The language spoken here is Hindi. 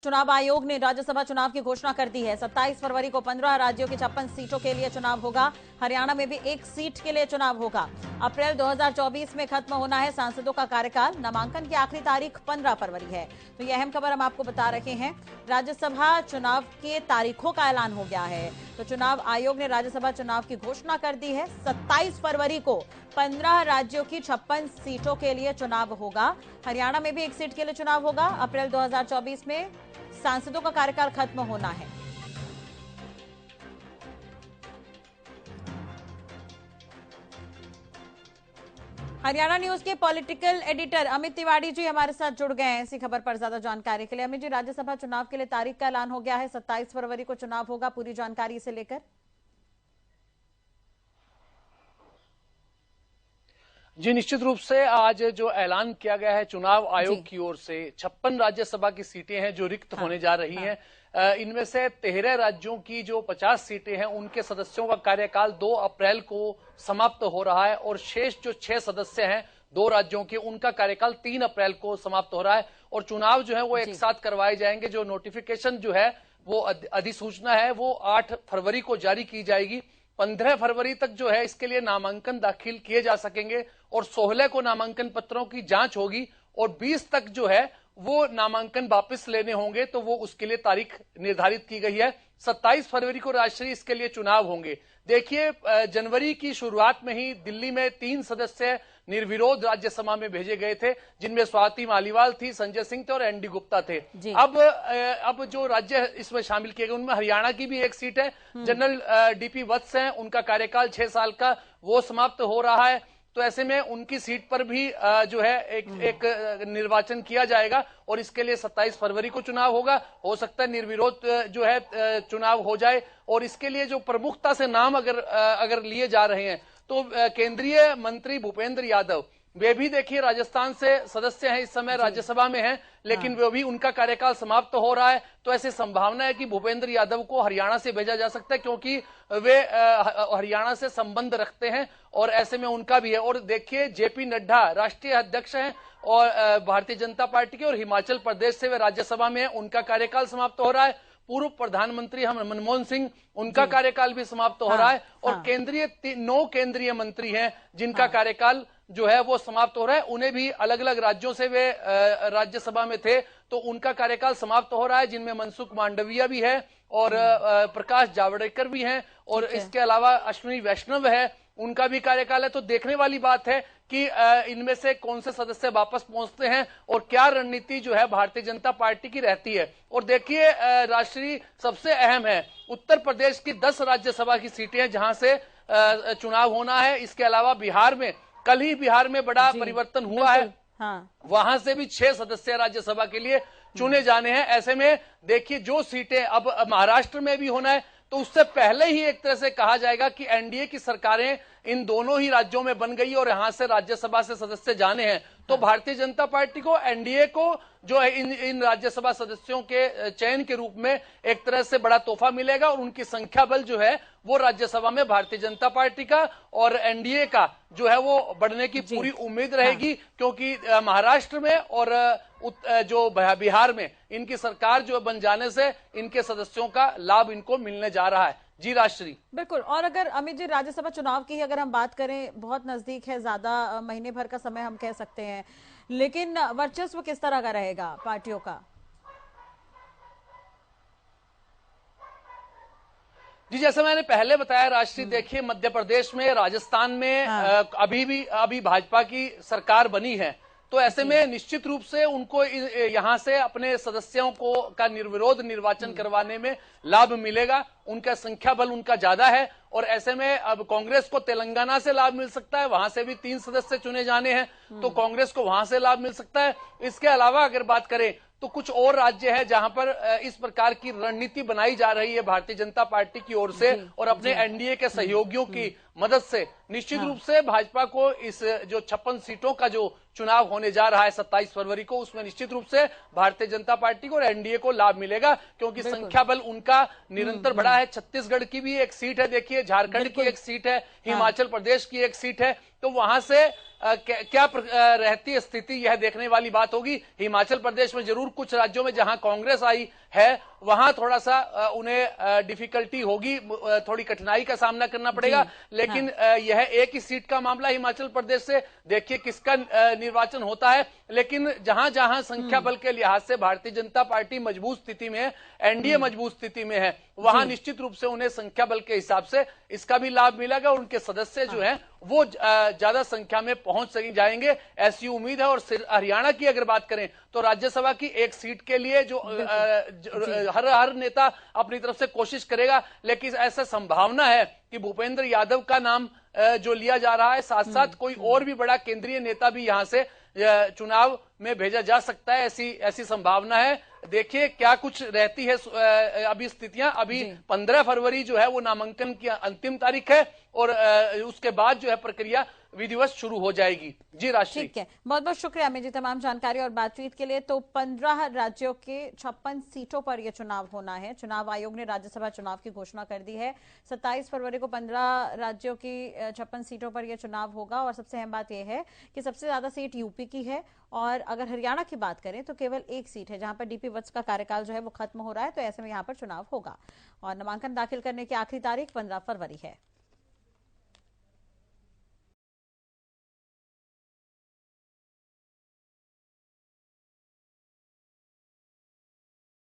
चुनाव आयोग ने राज्यसभा चुनाव की घोषणा कर दी है। 27 फरवरी को 15 राज्यों की 56 सीटों के लिए चुनाव होगा। हरियाणा में भी एक सीट के लिए चुनाव होगा। अप्रैल 2024 में खत्म होना है सांसदों का कार्यकाल। नामांकन की आखिरी तारीख 15 फरवरी है। तो यह अहम खबर हम आपको बता रहे हैं। राज्यसभा चुनाव के तारीखों का ऐलान हो गया है। तो चुनाव आयोग ने राज्यसभा चुनाव की घोषणा कर दी है। 27 फरवरी को 15 राज्यों की 56 सीटों के लिए चुनाव होगा। हरियाणा में भी एक सीट के लिए चुनाव होगा। अप्रैल 2024 में सांसदों का कार्यकाल खत्म होना है। हरियाणा न्यूज के पॉलिटिकल एडिटर अमित तिवारी जी हमारे साथ जुड़ गए हैं इसी खबर पर ज्यादा जानकारी के लिए। अमित जी, राज्यसभा चुनाव के लिए तारीख का ऐलान हो गया है। 27 फरवरी को चुनाव होगा। पूरी जानकारी इसे लेकर। जी, निश्चित रूप से आज जो ऐलान किया गया है चुनाव आयोग की ओर से 56 राज्यसभा की सीटें हैं जो रिक्त होने जा रही हैं। इनमें से 13 राज्यों की जो 50 सीटें हैं उनके सदस्यों का कार्यकाल 2 अप्रैल को समाप्त हो रहा है और शेष जो 6 सदस्य हैं 2 राज्यों के उनका कार्यकाल 3 अप्रैल को समाप्त हो रहा है और चुनाव जो है वो एक साथ करवाए जाएंगे। जो नोटिफिकेशन जो है वो अधिसूचना है वो 8 फरवरी को जारी की जाएगी। 15 फरवरी तक जो है इसके लिए नामांकन दाखिल किए जा सकेंगे और 16 को नामांकन पत्रों की जांच होगी और 20 तक जो है वो नामांकन वापस लेने होंगे। तो वो उसके लिए तारीख निर्धारित की गई है। 27 फरवरी को राष्ट्रीय इसके लिए चुनाव होंगे। देखिए, जनवरी की शुरुआत में ही दिल्ली में 3 सदस्य निर्विरोध राज्यसभा में भेजे गए थे, जिनमें स्वाति मालीवाल थी, संजय सिंह थे और एनडी गुप्ता थे। अब जो राज्य इसमें शामिल किए गए उनमें हरियाणा की भी एक सीट है। जनरल डीपी वत्स हैं, उनका कार्यकाल 6 साल का वो समाप्त हो रहा है। तो ऐसे में उनकी सीट पर भी जो है एक निर्वाचन किया जाएगा और इसके लिए 27 फरवरी को चुनाव होगा। हो सकता है निर्विरोध जो है चुनाव हो जाए। और इसके लिए जो प्रमुखता से नाम अगर लिए जा रहे हैं तो केंद्रीय मंत्री भूपेंद्र यादव, वे भी देखिए राजस्थान से सदस्य हैं, इस समय राज्यसभा में हैं, लेकिन वे भी उनका कार्यकाल समाप्त हो रहा है। तो ऐसी संभावना है कि भूपेंद्र यादव को हरियाणा से भेजा जा सकता है क्योंकि वे हरियाणा से संबंध रखते हैं और ऐसे में उनका भी है। और देखिए, जेपी नड्डा राष्ट्रीय अध्यक्ष हैं और भारतीय जनता पार्टी के, और हिमाचल प्रदेश से वे राज्यसभा में हैं, उनका कार्यकाल समाप्त हो रहा है। पूर्व प्रधानमंत्री हम मनमोहन सिंह, उनका कार्यकाल भी समाप्त हो रहा है। और 9 केंद्रीय मंत्री हैं जिनका कार्यकाल जो है वो समाप्त हो रहा है। उन्हें भी अलग अलग राज्यों से वे राज्यसभा में थे तो उनका कार्यकाल समाप्त हो रहा है, जिनमें मनसुख मांडविया भी है और प्रकाश जावड़ेकर भी हैं और इसके अलावा अश्विनी वैष्णव है, उनका भी कार्यकाल है। तो देखने वाली बात है कि इनमें से कौन से सदस्य वापस पहुंचते हैं और क्या रणनीति जो है भारतीय जनता पार्टी की रहती है। और देखिए, राष्ट्रीय सबसे अहम है उत्तर प्रदेश की 10 राज्यसभा की सीटें हैं जहां से चुनाव होना है। इसके अलावा बिहार में कल ही बिहार में बड़ा परिवर्तन हुआ है। वहां से भी 6 सदस्य राज्यसभा के लिए चुने जाने हैं। ऐसे में देखिए, जो सीटें अब महाराष्ट्र में भी होना है तो उससे पहले ही एक तरह से कहा जाएगा कि एनडीए की सरकारें इन दोनों ही राज्यों में बन गई और यहां से राज्यसभा से सदस्य जाने हैं। तो भारतीय जनता पार्टी को, एनडीए को जो है इन राज्यसभा सदस्यों के चयन के रूप में एक तरह से बड़ा तोहफा मिलेगा और उनकी संख्या बल जो है वो राज्यसभा में भारतीय जनता पार्टी का और एनडीए का जो है वो बढ़ने की पूरी उम्मीद रहेगी। क्योंकि महाराष्ट्र में और जो बिहार में इनकी सरकार जो बन जाने से इनके सदस्यों का लाभ इनको मिलने जा रहा है। जी राष्ट्रीय, बिल्कुल। और अगर अमित जी, राज्यसभा चुनाव की अगर हम बात करें, बहुत नजदीक है, ज्यादा महीने भर का समय हम कह सकते हैं, लेकिन वर्चस्व किस तरह का रहेगा पार्टियों का? जी, जैसे मैंने पहले बताया राष्ट्रीय, देखिए मध्य प्रदेश में, राजस्थान में अभी भाजपा की सरकार बनी है। तो ऐसे में निश्चित रूप से उनको यहां से अपने सदस्यों का निर्विरोध निर्वाचन करवाने में लाभ मिलेगा। उनका संख्या बल उनका ज्यादा है और ऐसे में अब कांग्रेस को तेलंगाना से लाभ मिल सकता है, वहां से भी 3 सदस्य चुने जाने हैं तो कांग्रेस को वहां से लाभ मिल सकता है। इसके अलावा अगर बात करें तो कुछ और राज्य है जहां पर इस प्रकार की रणनीति बनाई जा रही है भारतीय जनता पार्टी की ओर से और अपने एनडीए के सहयोगियों की मदद से निश्चित रूप से भाजपा को इस जो 56 सीटों का जो चुनाव होने जा रहा है 27 फरवरी को, उसमें निश्चित रूप से भारतीय जनता पार्टी को और एनडीए को लाभ मिलेगा, क्योंकि संख्या बल उनका निरंतर बढ़ा है। छत्तीसगढ़ की भी एक सीट है, देखिए झारखंड की एक सीट है, हिमाचल प्रदेश की एक सीट है, तो वहां से क्या रहती है स्थिति, यह देखने वाली बात होगी। हिमाचल प्रदेश में जरूर कुछ राज्यों में जहां कांग्रेस आई है वहां थोड़ा सा उन्हें डिफिकल्टी होगी, थोड़ी कठिनाई का सामना करना पड़ेगा, लेकिन यह एक ही सीट का मामला हिमाचल प्रदेश से, देखिए किसका निर्वाचन होता है। लेकिन जहां जहां संख्या बल के लिहाज से भारतीय जनता पार्टी मजबूत स्थिति में है, एनडीए मजबूत स्थिति में है, वहां निश्चित रूप से उन्हें संख्या बल के हिसाब से इसका भी लाभ मिलेगा, उनके सदस्य जो हैं वो ज्यादा संख्या में पहुंच जाएंगे, ऐसी उम्मीद है। और हरियाणा की अगर बात करें तो राज्यसभा की एक सीट के लिए जो हर नेता अपनी तरफ से कोशिश करेगा, लेकिन ऐसा संभावना है कि भूपेंद्र यादव का नाम जो लिया जा रहा है, साथ साथ कोई और भी बड़ा केंद्रीय नेता भी यहां से चुनाव में भेजा जा सकता है, ऐसी संभावना है। देखिए क्या कुछ रहती है अभी स्थितियां। अभी 15 फरवरी जो है वो नामांकन की अंतिम तारीख है और उसके बाद जो है प्रक्रिया विधिवत शुरू हो जाएगी। जी राष्ट्रीय, ठीक है, बहुत बहुत शुक्रिया अमित जी तमाम जानकारी और बातचीत के लिए। तो 15 राज्यों के 56 सीटों पर यह चुनाव होना है। चुनाव आयोग ने राज्यसभा चुनाव की घोषणा कर दी है। 27 फरवरी को 15 राज्यों की 56 सीटों पर यह चुनाव होगा। और सबसे अहम बात यह है कि सबसे ज्यादा सीट यूपी की है, और अगर हरियाणा की बात करें तो केवल एक सीट है जहां पर डीपी वत्स का कार्यकाल जो है वो खत्म हो रहा है, तो ऐसे में यहां पर चुनाव होगा। और नामांकन दाखिल करने की आखिरी तारीख 15 फरवरी है।